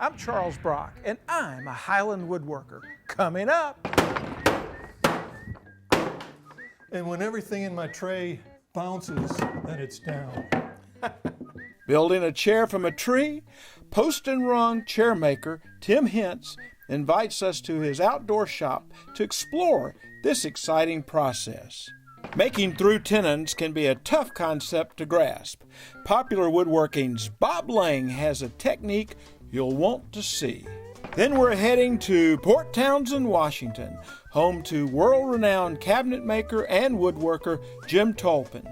I'm Charles Brock, and I'm a Highland Woodworker. Coming up. And when everything in my tray bounces, then it's down. Building a chair from a tree, post and rung chairmaker Tim Hintz invites us to his outdoor shop to explore this exciting process. Making through-tenons can be a tough concept to grasp. Popular Woodworking's Bob Lang has a technique you'll want to see. Then we're heading to Port Townsend, Washington, home to world-renowned cabinetmaker and woodworker Jim Tolpin.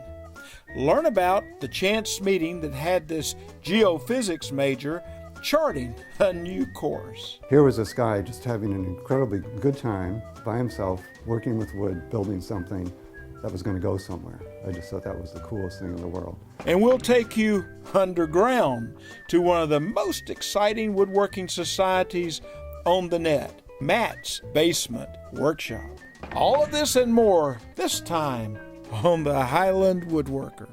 Learn about the chance meeting that had this geophysics major charting a new course. Here was this guy just having an incredibly good time by himself, working with wood, building something that was going to go somewhere. I just thought that was the coolest thing in the world. And we'll take you underground to one of the most exciting woodworking societies on the net, Matt's Basement Workshop. All of this and more this time on the Highland Woodworker.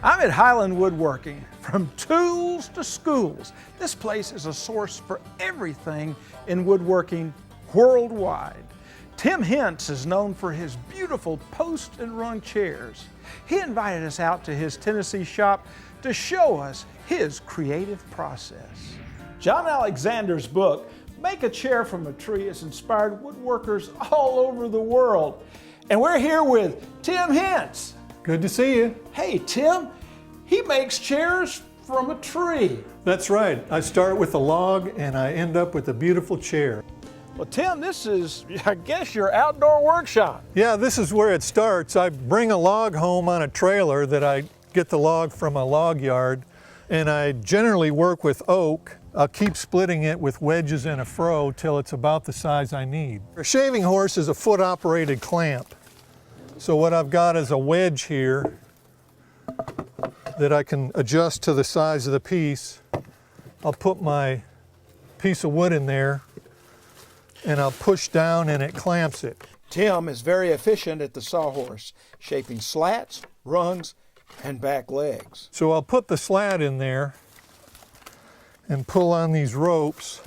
I'm at Highland Woodworking. From tools to schools, this place is a source for everything in woodworking worldwide. Tim Hintz is known for his beautiful post and rung chairs. He invited us out to his Tennessee shop to show us his creative process. John Alexander's book, Make a Chair from a Tree, has inspired woodworkers all over the world. And we're here with Tim Hintz. Good to see you. Hey, Tim, he makes chairs from a tree. That's right. I start with a log and I end up with a beautiful chair. Well, Tim, this is, I guess, your outdoor workshop. Yeah, this is where it starts. I bring a log home on a trailer that I get the log from a log yard, and I generally work with oak. I'll keep splitting it with wedges and a froe till it's about the size I need. A shaving horse is a foot-operated clamp. So what I've got is a wedge here that I can adjust to the size of the piece. I'll put my piece of wood in there and I'll push down and it clamps it. Tim is very efficient at the sawhorse, shaping slats, rungs, and back legs. So I'll put the slat in there and pull on these ropes.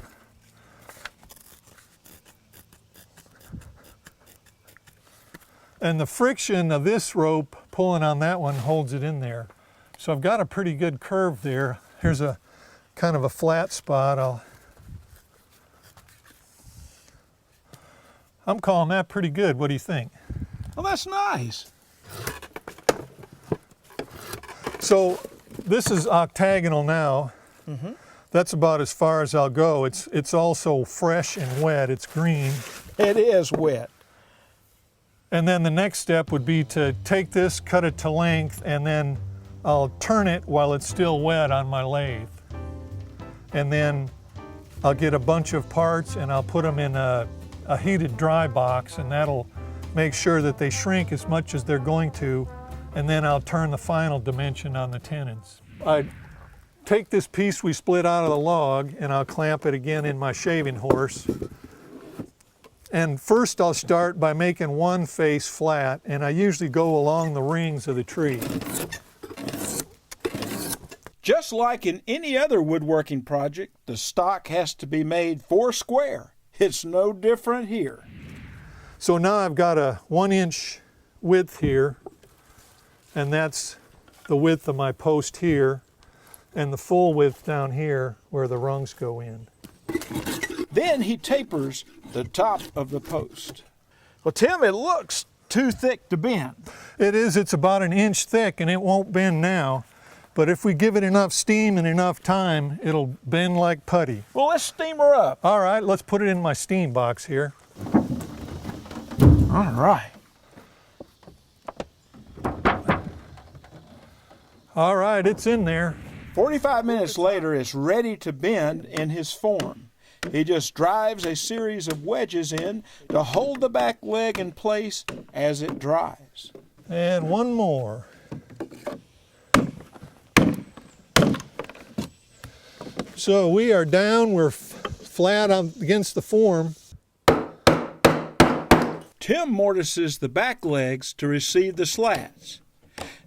And the friction of this rope pulling on that one holds it in there. So I've got a pretty good curve there. Here's a kind of a flat spot. I'm calling that pretty good. What do you think? Well, that's nice. So this is octagonal now. Mm-hmm. That's about as far as I'll go. It's also fresh and wet. It's green. It is wet. And then the next step would be to take this, cut it to length, and then I'll turn it while it's still wet on my lathe. And then I'll get a bunch of parts and I'll put them in a heated dry box, and that'll make sure that they shrink as much as they're going to, and then I'll turn the final dimension on the tenons. I take this piece we split out of the log and I'll clamp it again in my shaving horse. And first I'll start by making one face flat, and I usually go along the rings of the tree. Just like in any other woodworking project, the stock has to be made 4 square. It's no different here. So now I've got a 1-inch width here, and that's the width of my post here, and the full width down here where the rungs go in. Then he tapers the top of the post. Well, Tim, it looks too thick to bend. It is. It's about 1 inch thick, and it won't bend now. But if we give it enough steam and enough time, it'll bend like putty. Well, let's steam her up. All right, let's put it in my steam box here. All right. All right, it's in there. 45 minutes later, it's ready to bend in his form. He just drives a series of wedges in to hold the back leg in place as it dries. And one more. So we are down, we're flat against the form. Tim mortises the back legs to receive the slats.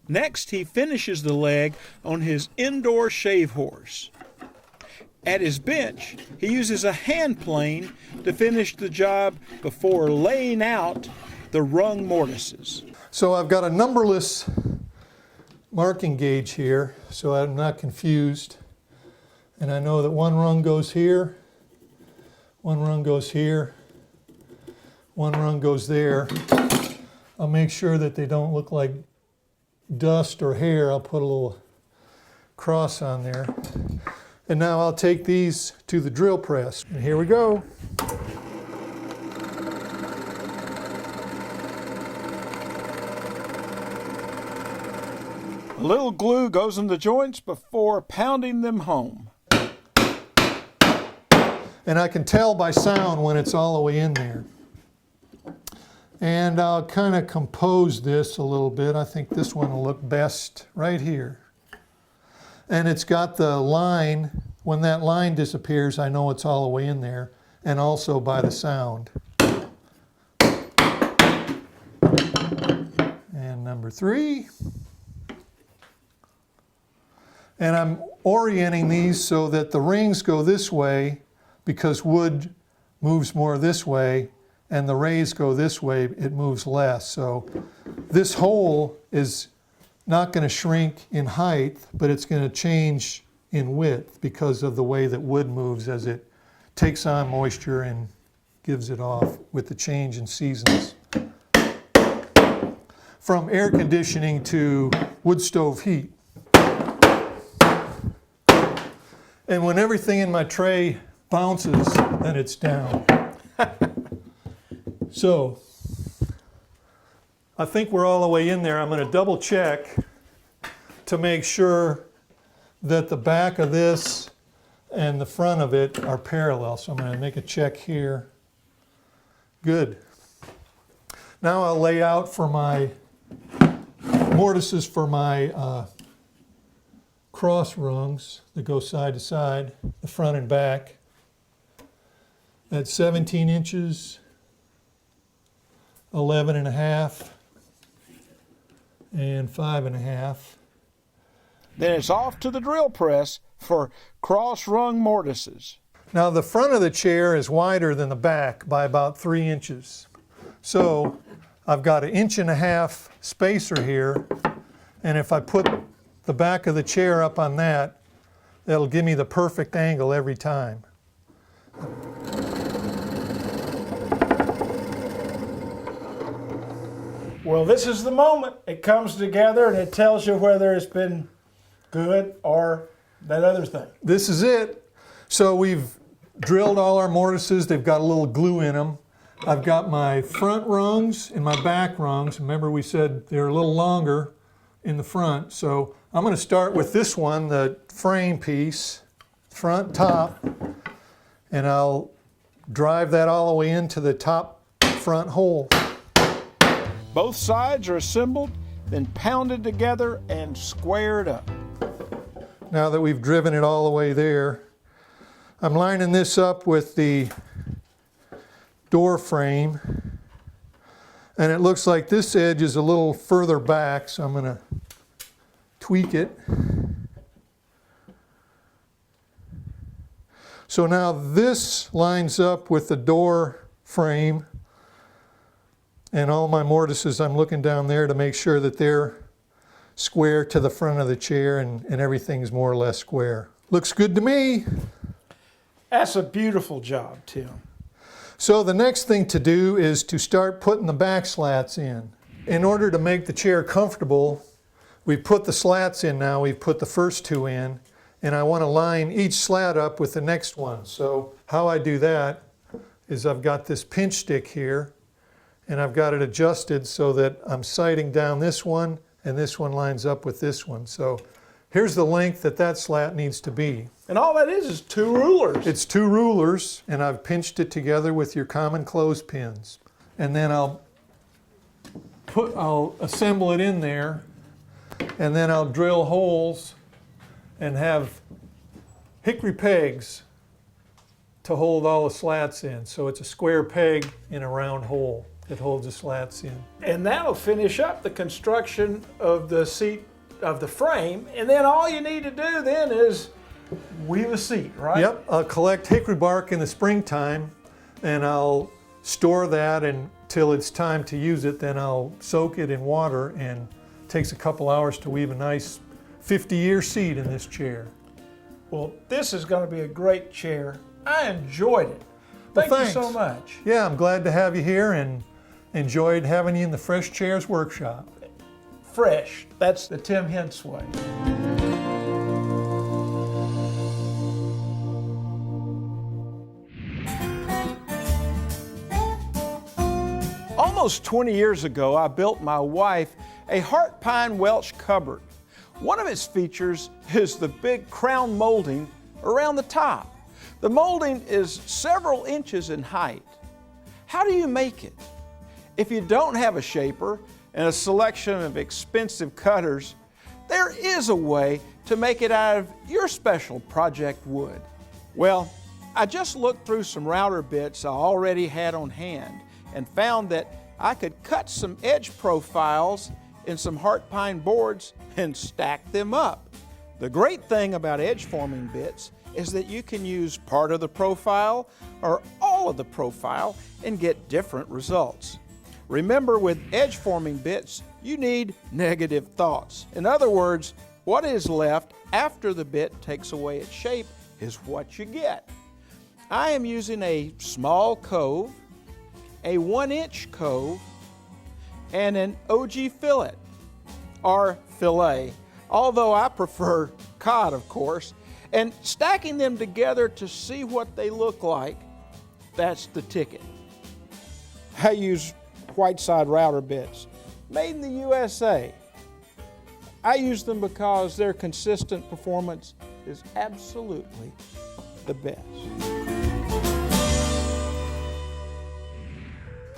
Next, he finishes the leg on his indoor shave horse. At his bench, he uses a hand plane to finish the job before laying out the rung mortises. So I've got a numberless marking gauge here, so I'm not confused. And I know that one rung goes here, one rung goes here, one rung goes there. I'll make sure that they don't look like dust or hair. I'll put a little cross on there. And now I'll take these to the drill press. And here we go. A little glue goes in the joints before pounding them home. And I can tell by sound when it's all the way in there. And I'll kind of compose this a little bit. I think this one will look best right here. And it's got the line. When that line disappears, I know it's all the way in there, and also by the sound. And number 3. And I'm orienting these so that the rings go this way because wood moves more this way, and the rays go this way, it moves less. So this hole is not going to shrink in height, but it's going to change in width because of the way that wood moves as it takes on moisture and gives it off with the change in seasons. From air conditioning to wood stove heat. And when everything in my tray bounces, then it's down. So, I think we're all the way in there. I'm going to double check to make sure that the back of this and the front of it are parallel. So I'm going to make a check here. Good. Now I'll lay out for my mortises for my cross rungs that go side to side, the front and back. At 17 inches, 11.5, and 5.5. Then it's off to the drill press for cross-rung mortises. Now the front of the chair is wider than the back by about 3 inches. So I've got 1.5 inch spacer here, and if I put the back of the chair up on that, that'll give me the perfect angle every time. Well, this is the moment. It comes together and it tells you whether it's been good or that other thing. This is it. So we've drilled all our mortises. They've got a little glue in them. I've got my front rungs and my back rungs. Remember we said they're a little longer in the front. So I'm going to start with this one, the frame piece, front top, and I'll drive that all the way into the top front hole. Both sides are assembled, then pounded together and squared up. Now that we've driven it all the way there, I'm lining this up with the door frame, and it looks like this edge is a little further back, so I'm going to tweak it. So now this lines up with the door frame, and all my mortises, I'm looking down there to make sure that they're square to the front of the chair and everything's more or less square. Looks good to me. That's a beautiful job, Tim. So the next thing to do is to start putting the back slats in. In order to make the chair comfortable, we've put the slats in now, we've put the first 2 in, and I want to line each slat up with the next one. So how I do that is I've got this pinch stick here, and I've got it adjusted so that I'm sighting down this one, and this one lines up with this one. So here's the length that that slat needs to be. And all that is 2 rulers. It's 2 rulers, and I've pinched it together with your common clothespins. And then I'll assemble it in there, and then I'll drill holes and have hickory pegs to hold all the slats in. So it's a square peg in a round hole. that holds the slats in. And that'll finish up the construction of the seat, of the frame, and then all you need to do then is weave a seat, right? Yep, I'll collect hickory bark in the springtime and I'll store that until it's time to use it. Then I'll soak it in water, and it takes a couple hours to weave a nice 50-year seat in this chair. Well, this is going to be a great chair. I enjoyed it. Thank you so much. Yeah, I'm glad to have you here and enjoyed having you in the Fresh Chairs workshop. Fresh, that's the Tim Hintz way. Almost 20 years ago, I built my wife a heart pine Welsh cupboard. One of its features is the big crown molding around the top. The molding is several inches in height. How do you make it? If you don't have a shaper and a selection of expensive cutters, there is a way to make it out of your special project wood. Well, I just looked through some router bits I already had on hand and found that I could cut some edge profiles in some heart pine boards and stack them up. The great thing about edge forming bits is that you can use part of the profile or all of the profile and get different results. Remember, with edge forming bits, you need negative thoughts. In other words, what is left after the bit takes away its shape is what you get. I am using a small cove, a 1-inch cove, and an OG fillet, or fillet, although I prefer cod, of course, and stacking them together to see what they look like, that's the ticket. I use Whiteside router bits, made in the USA. I use them because their consistent performance is absolutely the best.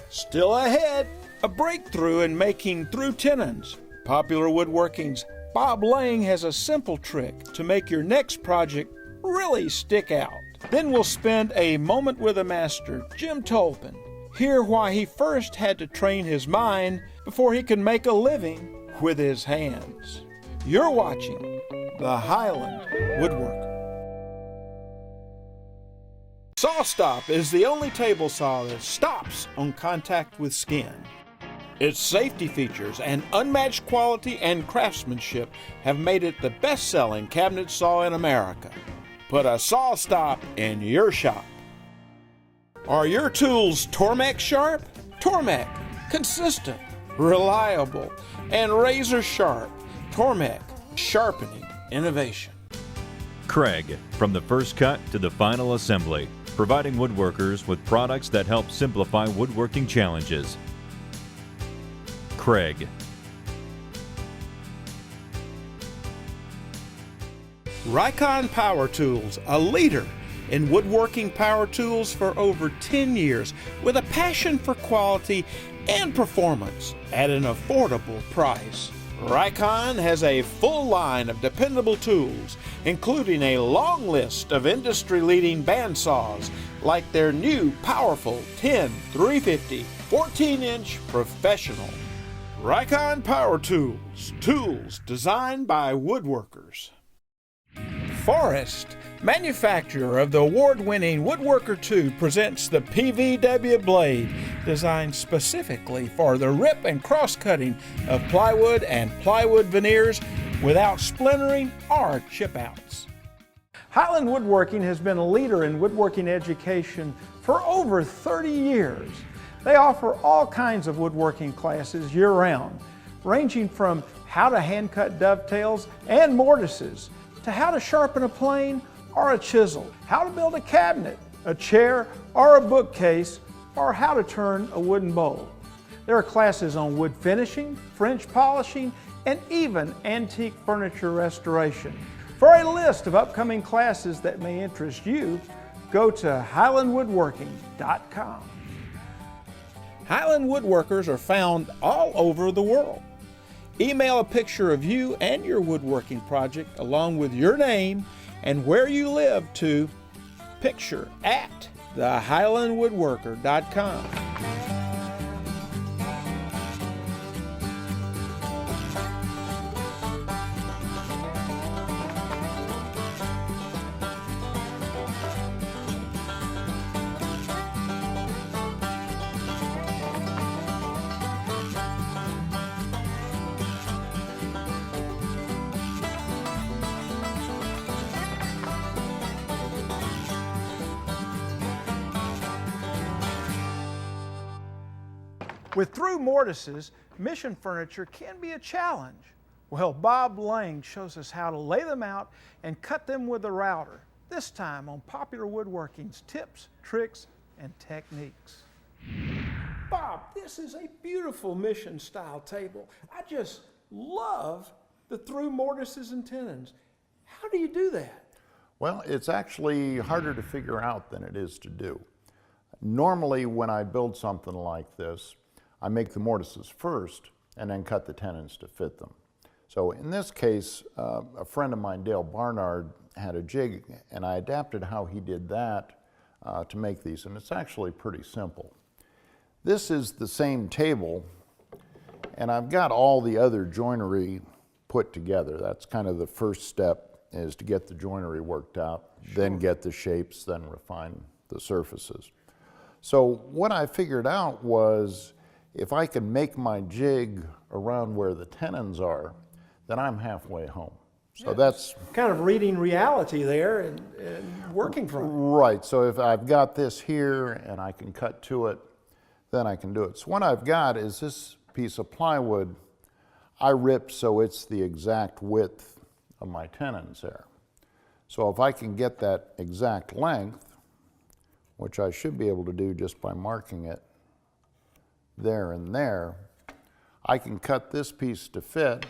Still ahead, a breakthrough in making through-tenons. Popular Woodworking's Bob Lang has a simple trick to make your next project really stick out. Then we'll spend a moment with a master, Jim Tolpin. Hear why he first had to train his mind before he could make a living with his hands. You're watching the Highland Woodworker. SawStop is the only table saw that stops on contact with skin. Its safety features and unmatched quality and craftsmanship have made it the best-selling cabinet saw in America. Put a SawStop in your shop. Are your tools Tormek sharp? Tormek, consistent, reliable, and razor sharp. Tormek, sharpening innovation. Craig, from the first cut to the final assembly, providing woodworkers with products that help simplify woodworking challenges. Craig. Rycon Power Tools, a leader in woodworking power tools for over 10 years with a passion for quality and performance at an affordable price. Rycon has a full line of dependable tools, including a long list of industry-leading bandsaws like their new powerful 10-350 14-inch professional. Rycon Power Tools, tools designed by woodworkers. Forrest, manufacturer of the award-winning Woodworker 2, presents the PVW blade, designed specifically for the rip and cross-cutting of plywood and plywood veneers without splintering or chip-outs. Highland Woodworking has been a leader in woodworking education for over 30 years. They offer all kinds of woodworking classes year-round, ranging from how to hand-cut dovetails and mortises, to how to sharpen a plane or a chisel, how to build a cabinet, a chair, or a bookcase, or how to turn a wooden bowl. There are classes on wood finishing, French polishing, and even antique furniture restoration. For a list of upcoming classes that may interest you, go to highlandwoodworking.com. Highland Woodworkers are found all over the world. Email a picture of you and your woodworking project along with your name and where you live to picture@thehighlandwoodworker.com. With through mortises, mission furniture can be a challenge. Well, Bob Lang shows us how to lay them out and cut them with a router, this time on Popular Woodworking's tips, tricks, and techniques. Bob, this is a beautiful mission style table. I just love the through mortises and tenons. How do you do that? Well, it's actually harder to figure out than it is to do. Normally, when I build something like this, I make the mortises first and then cut the tenons to fit them. So in this case, a friend of mine, Dale Barnard, had a jig, and I adapted how he did that to make these, and it's actually pretty simple. This is the same table, and I've got all the other joinery put together. That's kind of the first step, is to get the joinery worked out, then get the shapes, then refine the surfaces. So what I figured out was, if I can make my jig around where the tenons are, then I'm halfway home. So that's kind of reading reality there and working from it. right. So if I've got this here and I can cut to it, then I can do it. So what I've got is this piece of plywood I ripped so it's the exact width of my tenons there. So if I can get that exact length, which I should be able to do just by marking it there and there, I can cut this piece to fit,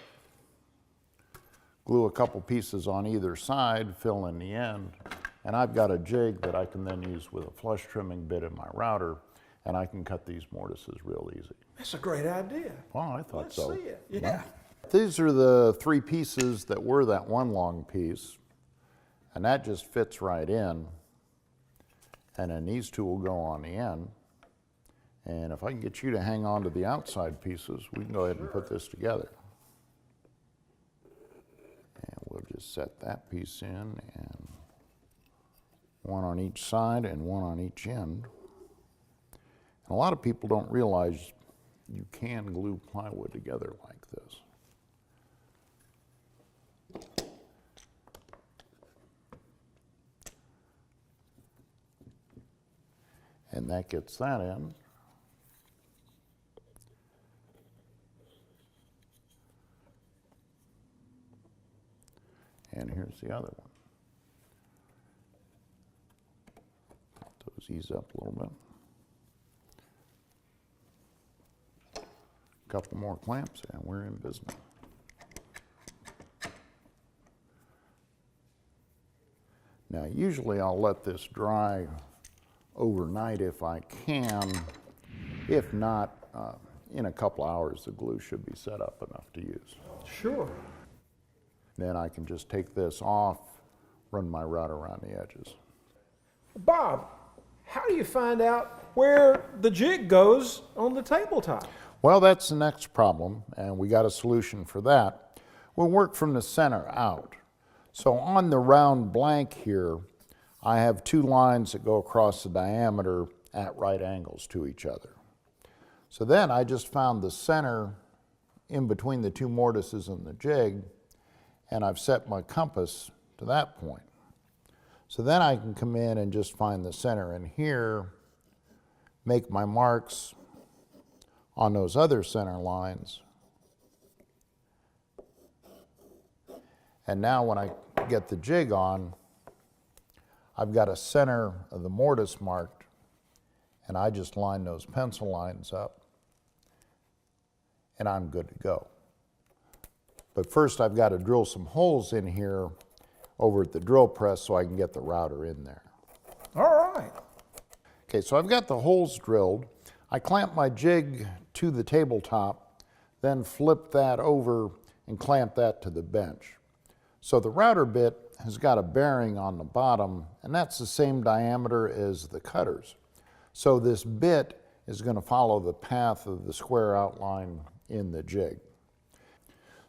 glue a couple pieces on either side, fill in the end, and I've got a jig that I can then use with a flush trimming bit in my router, and I can cut these mortises real easy. That's a great idea. Well, I thought Let's so. see it. Yeah. These are the three pieces that were that one long piece, and that just fits right in, and then these two will go on the end. And if I can get you to hang on to the outside pieces, we can go ahead and put this together. And we'll just set that piece in, and one on each side and one on each end. And a lot of people don't realize you can glue plywood together like this. And that gets that in. And here's the other one. Those ease up a little bit. A couple more clamps and we're in business. Now usually I'll let this dry overnight if I can. If not, in a couple hours the glue should be set up enough to use. Sure. Then I can just take this off, run my router around the edges. Bob, how do you find out where the jig goes on the tabletop? Well, that's the next problem, and we got a solution for that. We'll work from the center out. So on the round blank here, I have two lines that go across the diameter at right angles to each other. So then I just found the center in between the two mortises and the jig, and I've set my compass to that point. So then I can come in and just find the center in here, make my marks on those other center lines. And now when I get the jig on, I've got a center of the mortise marked, and I just line those pencil lines up, and I'm good to go. But first I've got to drill some holes in here over at the drill press so I can get the router in there. All right. Okay, so I've got the holes drilled. I clamp my jig to the tabletop, then flip that over and clamp that to the bench. So the router bit has got a bearing on the bottom, and that's the same diameter as the cutters. So this bit is going to follow the path of the square outline in the jig.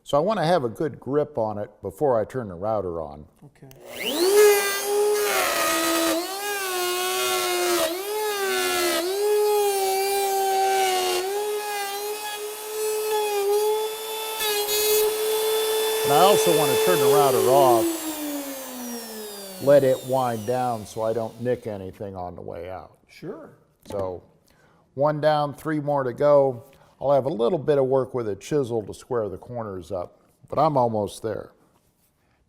So I want to have a good grip on it before I turn the router on. Okay. And I also want to turn the router off, let it wind down so I don't nick anything on the way out. Sure. So One down, 3 more to go. I'll have a little bit of work with a chisel to square the corners up, but I'm almost there.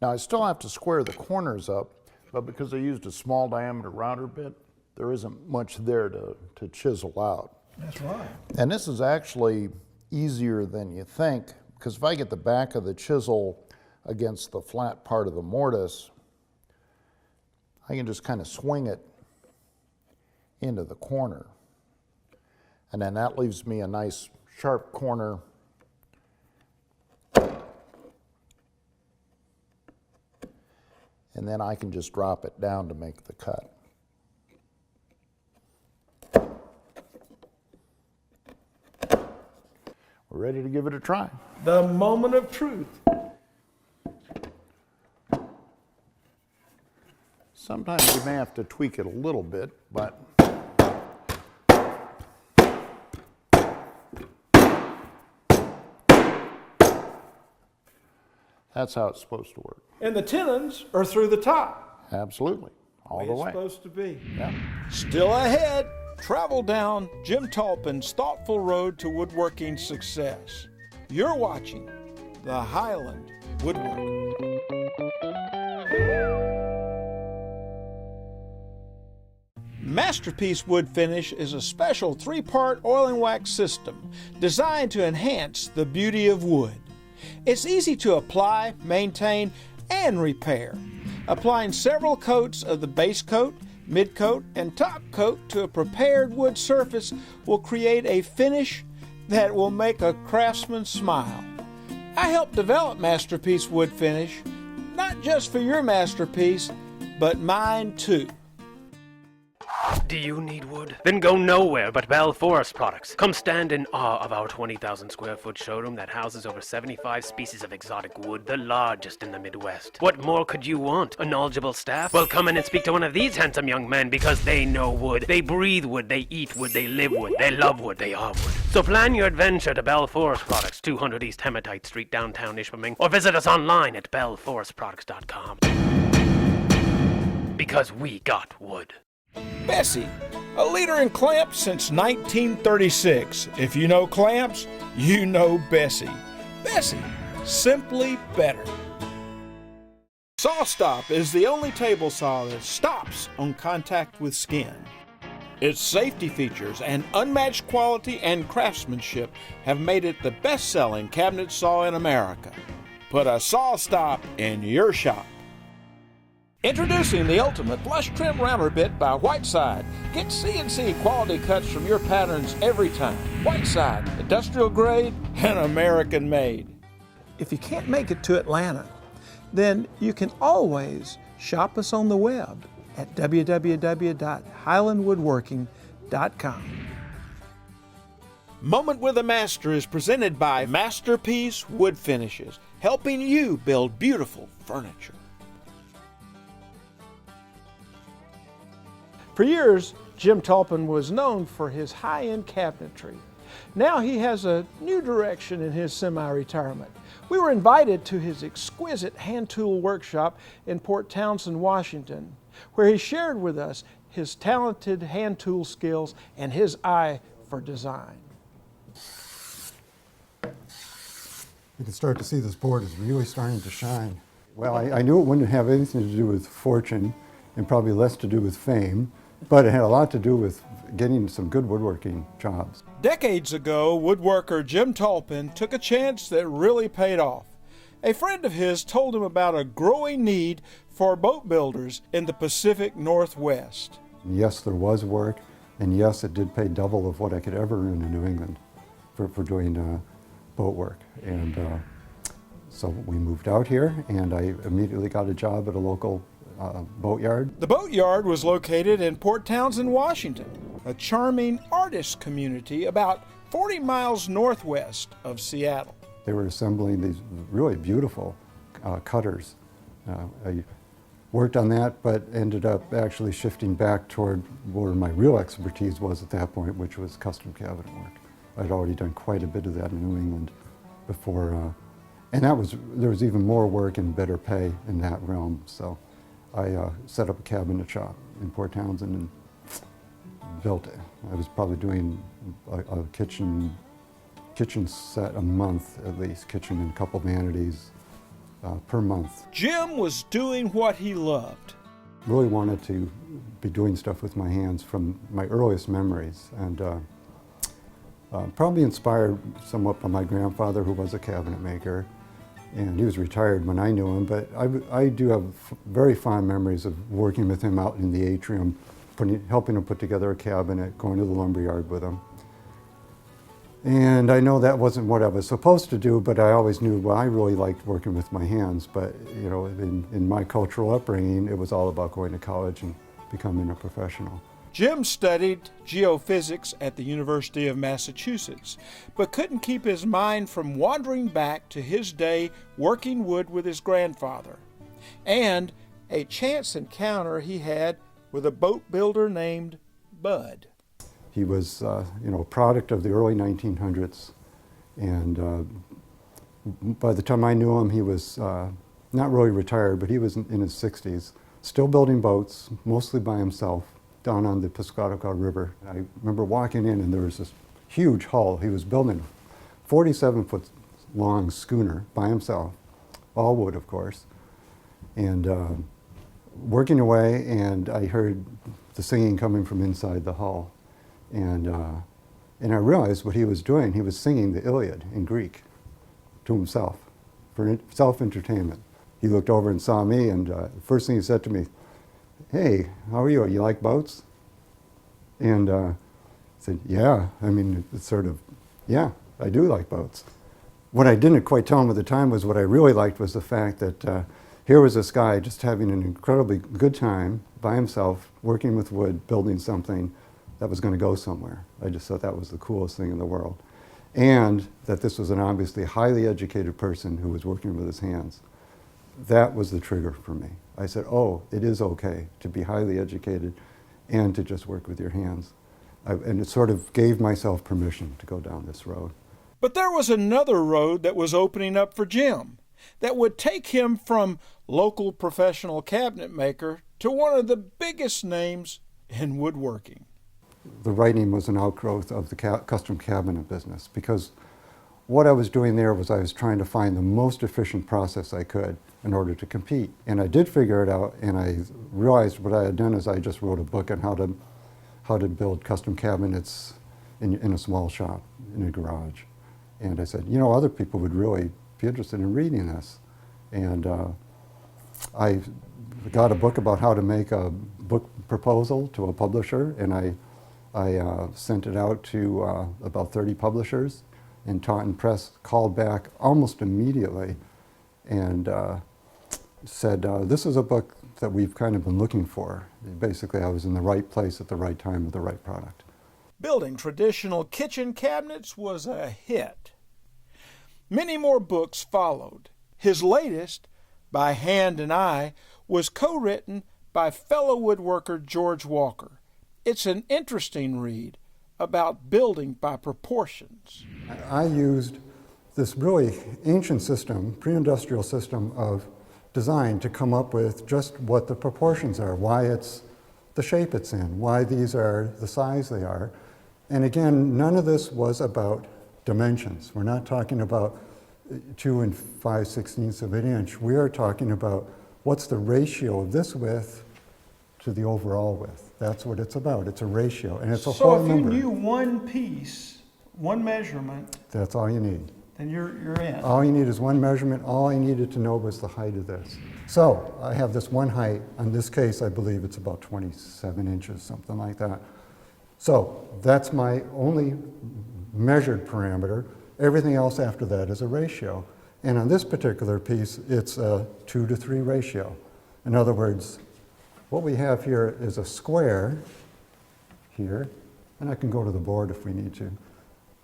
Now I still have to square the corners up, but because I used a small diameter router bit, there isn't much there to chisel out. That's right. And this is actually easier than you think, because if I get the back of the chisel against the flat part of the mortise, I can just kind of swing it into the corner. And then that leaves me a nice sharp corner. And then I can just drop it down to make the cut. We're ready to give it a try. The moment of truth. Sometimes you may have to tweak it a little bit, but that's how it's supposed to work. And the tenons are through the top. Absolutely, all the way. It's supposed to be. Yeah. Still ahead, travel down Jim Tolpin's thoughtful road to woodworking success. You're watching the Highland Woodworker. Masterpiece Wood Finish is a special 3-part oil and wax system designed to enhance the beauty of wood. It's easy to apply, maintain, and repair. Applying several coats of the base coat, mid coat, and top coat to a prepared wood surface will create a finish that will make a craftsman smile. I helped develop Masterpiece Wood Finish, not just for your masterpiece, but mine too. Do you need wood? Then go nowhere but Bell Forest Products. Come stand in awe of our 20,000 square foot showroom that houses over 75 species of exotic wood, the largest in the Midwest. What more could you want? A knowledgeable staff? Well, come in and speak to one of these handsome young men because they know wood. They breathe wood, they eat wood, they live wood, they love wood, they are wood. So plan your adventure to Bell Forest Products, 200 East Hematite Street, downtown Ishpeming, or visit us online at bellforestproducts.com. Because we got wood. Bessie, a leader in clamps since 1936. If you know clamps, you know Bessie. Bessie, simply better. SawStop is the only table saw that stops on contact with skin. Its safety features and unmatched quality and craftsmanship have made it the best-selling cabinet saw in America. Put a SawStop in your shop. Introducing the ultimate flush trim router bit by Whiteside. Get CNC quality cuts from your patterns every time. Whiteside, industrial grade and American made. If you can't make it to Atlanta, then you can always shop us on the web at www.highlandwoodworking.com. Moment with a Master is presented by Masterpiece Wood Finishes, helping you build beautiful furniture. For years, Jim Tolpin was known for his high-end cabinetry. Now he has a new direction in his semi-retirement. We were invited to his exquisite hand tool workshop in Port Townsend, Washington, where he shared with us his talented hand tool skills and his eye for design. You can start to see this board is really starting to shine. Well, I knew it wouldn't have anything to do with fortune and probably less to do with fame, but it had a lot to do with getting some good woodworking jobs. Decades ago, woodworker Jim Tolpin took a chance that really paid off. A friend of his told him about a growing need for boat builders in the Pacific Northwest. Yes, there was work, and yes, it did pay double of what I could ever earn in New England for doing boat work. And so we moved out here, and I immediately got a job at a local boatyard. The boatyard was located in Port Townsend, Washington, a charming artist community about 40 miles northwest of Seattle. They were assembling these really beautiful cutters. I worked on that, but ended up actually shifting back toward where my real expertise was at that point, which was custom cabinet work. I'd already done quite a bit of that in New England before, and there was even more work and better pay in that realm. So I set up a cabinet shop in Port Townsend and built it. I was probably doing a kitchen set a month at least, kitchen and a couple vanities per month. Jim was doing what he loved. Really wanted to be doing stuff with my hands from my earliest memories, and probably inspired somewhat by my grandfather, who was a cabinet maker, and he was retired when I knew him, but I do have very fond memories of working with him out in the atrium, helping him put together a cabinet, going to the lumberyard with him. And I know that wasn't what I was supposed to do, but I always knew, well, I really liked working with my hands. But you know, in my cultural upbringing, it was all about going to college and becoming a professional. Jim studied geophysics at the University of Massachusetts, but couldn't keep his mind from wandering back to his day working wood with his grandfather, and a chance encounter he had with a boat builder named Bud. He was, you know, a product of the early 1900s, and by the time I knew him, he was not really retired, but he was in his 60s, still building boats, mostly by himself, down on the Piscataqua River. I remember walking in, and there was this huge hull. He was building a 47-foot long schooner by himself, all wood, of course, and working away, and I heard the singing coming from inside the hull. And I realized what he was doing. He was singing the Iliad in Greek to himself for self-entertainment. He looked over and saw me, and the first thing he said to me, "Hey, how are you? You like boats?" And I said, "Yeah." I mean, it's sort of, yeah, I do like boats. What I didn't quite tell him at the time was what I really liked was the fact that here was this guy just having an incredibly good time by himself, working with wood, building something that was going to go somewhere. I just thought that was the coolest thing in the world. And that this was an obviously highly educated person who was working with his hands. That was the trigger for me. I said, oh, it is okay to be highly educated and to just work with your hands. And it sort of gave myself permission to go down this road. But there was another road that was opening up for Jim that would take him from local professional cabinet maker to one of the biggest names in woodworking. The writing was an outgrowth of the custom cabinet business, because what I was doing there was I was trying to find the most efficient process I could in order to compete. And I did figure it out, and I realized what I had done is I just wrote a book on how to build custom cabinets in a small shop, in a garage. And I said, you know, other people would really be interested in reading this. And I got a book about how to make a book proposal to a publisher, and I sent it out to about 30 publishers, and Taunton Press called back almost immediately and said, this is a book that we've kind of been looking for. Basically, I was in the right place at the right time with the right product. Building traditional kitchen cabinets was a hit. Many more books followed. His latest, By Hand and Eye, was co-written by fellow woodworker George Walker. It's an interesting read about building by proportions. I used this really ancient system, pre-industrial system of design to come up with just what the proportions are, why it's the shape it's in, why these are the size they are. And again, none of this was about dimensions. We're not talking about 2 5/16 of an inch. We are talking about what's the ratio of this width to the overall width. That's what it's about. It's a ratio, and it's a whole number. So if you knew one piece, one measurement, that's all you need. then you're in. All you need is one measurement. All I needed to know was the height of this. So I have this one height. In this case, I believe it's about 27 inches, something like that. So that's my only measured parameter. Everything else after that is a ratio. And on this particular piece, it's a 2-to-3 ratio. In other words, what we have here is a square here, and I can go to the board if we need to,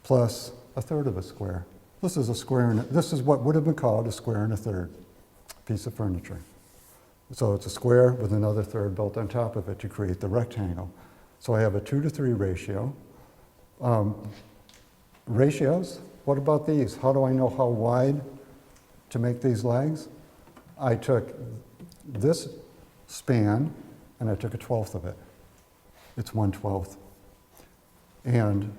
plus 1/3 of a square. This is a square, and this is what would have been called a 1 1/3 piece of furniture. So it's a square with another third built on top of it to create the rectangle. So I have a 2-to-3 ratio. Ratios, what about these? How do I know how wide to make these legs? I took this span and I took 1/12 of it. It's 1/12. And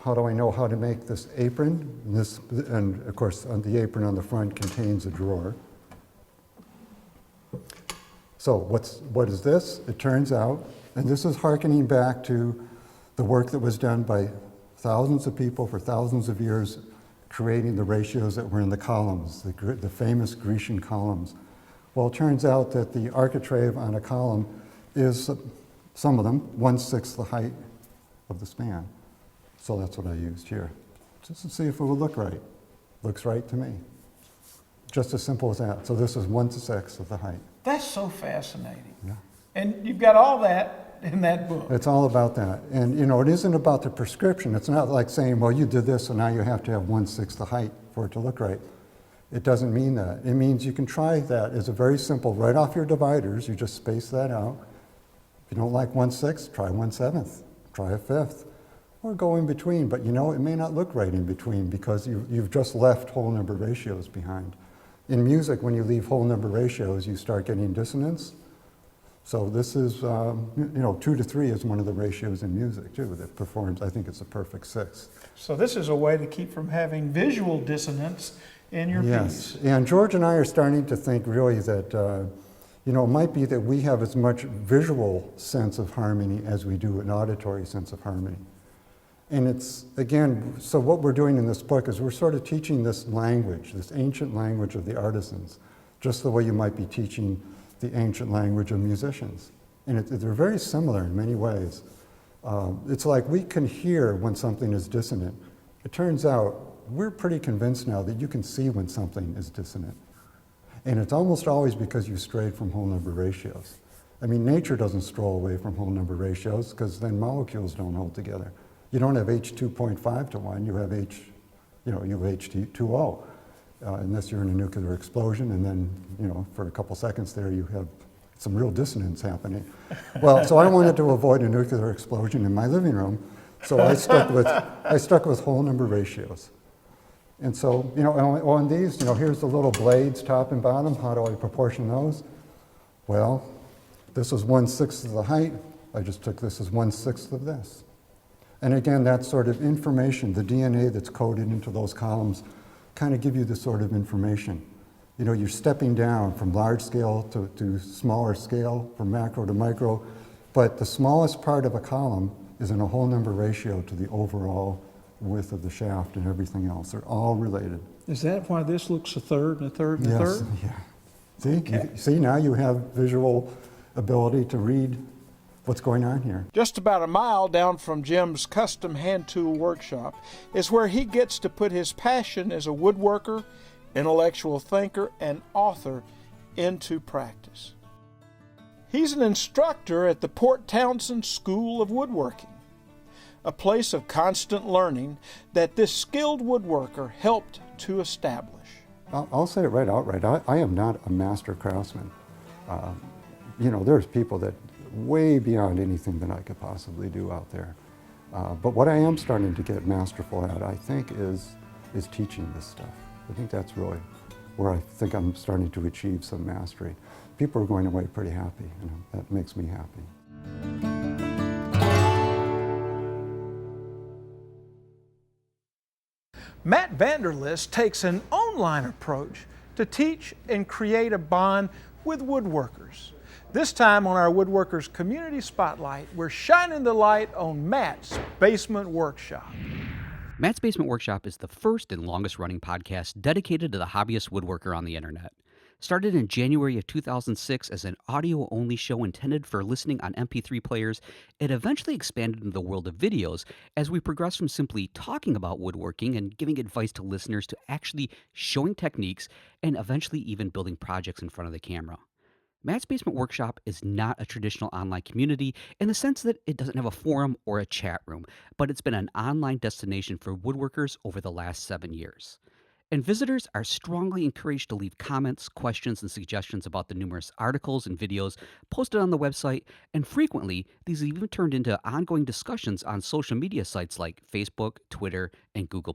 how do I know how to make this apron? And of course, on the apron on the front contains a drawer. So what is this? It turns out, and this is hearkening back to the work that was done by thousands of people for thousands of years, creating the ratios that were in the columns, the famous Grecian columns. Well, it turns out that the architrave on a column is, some of them, 1/6 the height of the span. So that's what I used here, just to see if it would look right. Looks right to me. Just as simple as that. So this is 1/6 of the height. That's so fascinating. Yeah. And you've got all that in that book. It's all about that. And you know, it isn't about the prescription. It's not like saying, well, you did this, so now you have to have 1/6 the height for it to look right. It doesn't mean that. It means you can try that as a very simple, right off your dividers, you just space that out. If you don't like 1/6, try 1/7, try a 1/5, or go in between. But you know, it may not look right in between because you've just left whole number ratios behind. In music, when you leave whole number ratios, you start getting dissonance. So this is, 2 to 3 is one of the ratios in music too that performs, I think it's a perfect 6. So this is a way to keep from having visual dissonance in your Yes, piece. and George and I are starting to think really that, it might be that we have as much visual sense of harmony as we do an auditory sense of harmony. And it's, again, so what we're doing in this book is we're sort of teaching this language, this ancient language of the artisans, just the way you might be teaching the ancient language of musicians. And they're very similar in many ways. It's like we can hear when something is dissonant. It turns out we're pretty convinced now that you can see when something is dissonant. And it's almost always because you strayed from whole number ratios. I mean, nature doesn't stroll away from whole number ratios because then molecules don't hold together. You don't have H2.5 to 1, you have H2O. Unless you're in a nuclear explosion, and then, for a couple seconds there, you have some real dissonance happening. Well, so I wanted to avoid a nuclear explosion in my living room, so I stuck with whole number ratios. And so, on these, here's the little blades, top and bottom. How do I proportion those? Well, this was 1/6 of the height. I just took this as 1/6 of this. And again, that sort of information, the DNA that's coded into those columns, kind of give you this sort of information. You're stepping down from large scale to smaller scale, from macro to micro, but the smallest part of a column is in a whole number ratio to the overall width of the shaft and everything else. They're all related. Is that why this looks a third and a third and a Yes, third? yeah. See, see, now you have visual ability to read what's going on here. Just about a mile down from Jim's custom hand tool workshop is where he gets to put his passion as a woodworker, intellectual thinker, and author into practice. He's an instructor at the Port Townsend School of Woodworking, a place of constant learning that this skilled woodworker helped to establish. I'll say it right outright. I am not a master craftsman. There's people that way beyond anything that I could possibly do out there. But what I am starting to get masterful at, I think, is teaching this stuff. I think that's really where I think I'm starting to achieve some mastery. People are going away pretty happy, that makes me happy. Matt Vanderlist takes an online approach to teach and create a bond with woodworkers. This time on our Woodworkers Community Spotlight, we're shining the light on Matt's Basement Workshop. Matt's Basement Workshop is the first and longest running podcast dedicated to the hobbyist woodworker on the internet. Started in January of 2006 as an audio-only show intended for listening on MP3 players, it eventually expanded into the world of videos as we progressed from simply talking about woodworking and giving advice to listeners to actually showing techniques and eventually even building projects in front of the camera. Matt's Basement Workshop is not a traditional online community in the sense that it doesn't have a forum or a chat room, but it's been an online destination for woodworkers over the last 7 years. And visitors are strongly encouraged to leave comments, questions, and suggestions about the numerous articles and videos posted on the website, and frequently, these have even turned into ongoing discussions on social media sites like Facebook, Twitter, and Google+.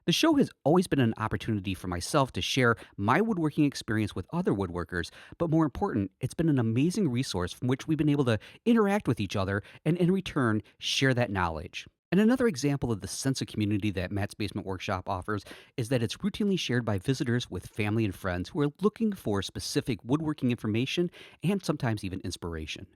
The show has always been an opportunity for myself to share my woodworking experience with other woodworkers, but more important, it's been an amazing resource from which we've been able to interact with each other and in return share that knowledge. And another example of the sense of community that Matt's Basement Workshop offers is that it's routinely shared by visitors with family and friends who are looking for specific woodworking information and sometimes even inspiration.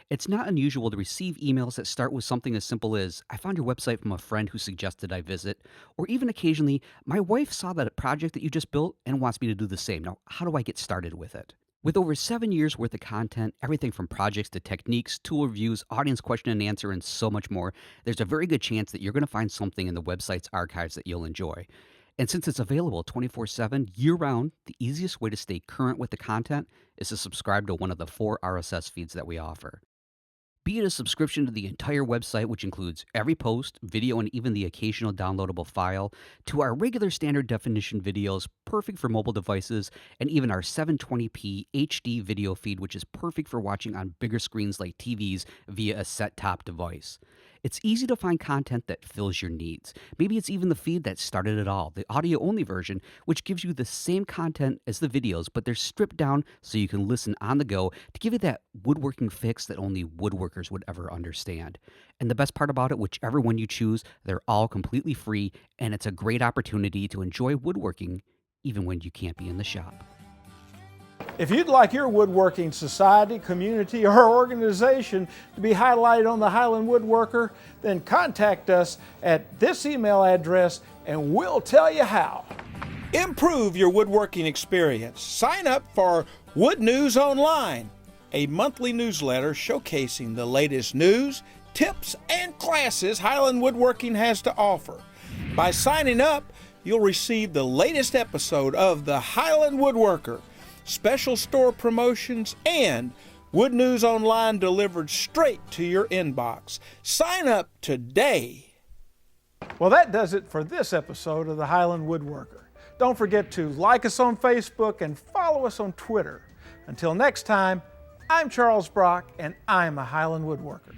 It's not unusual to receive emails that start with something as simple as, I found your website from a friend who suggested I visit, or even occasionally, my wife saw that project that you just built and wants me to do the same. Now, how do I get started with it? With over 7 years worth of content, everything from projects to techniques, tool reviews, audience question and answer, and so much more, there's a very good chance that you're going to find something in the website's archives that you'll enjoy. And since it's available 24/7, year-round, the easiest way to stay current with the content is to subscribe to one of the 4 RSS feeds that we offer. Be it a subscription to the entire website, which includes every post, video, and even the occasional downloadable file, to our regular standard definition videos, perfect for mobile devices, and even our 720p HD video feed, which is perfect for watching on bigger screens like TVs via a set-top device. It's easy to find content that fills your needs. Maybe it's even the feed that started it all, the audio-only version, which gives you the same content as the videos, but they're stripped down so you can listen on the go to give you that woodworking fix that only woodworkers would ever understand. And the best part about it, whichever one you choose, they're all completely free, and it's a great opportunity to enjoy woodworking even when you can't be in the shop. If you'd like your woodworking society, community, or organization to be highlighted on the Highland Woodworker, then contact us at this email address and we'll tell you how. Improve your woodworking experience. Sign up for Wood News Online, a monthly newsletter showcasing the latest news, tips, and classes Highland Woodworking has to offer. By signing up, you'll receive the latest episode of the Highland Woodworker, special store promotions, and Wood News Online delivered straight to your inbox. Sign up today. Well, that does it for this episode of the Highland Woodworker. Don't forget to like us on Facebook and follow us on Twitter. Until next time, I'm Charles Brock, and I'm a Highland Woodworker.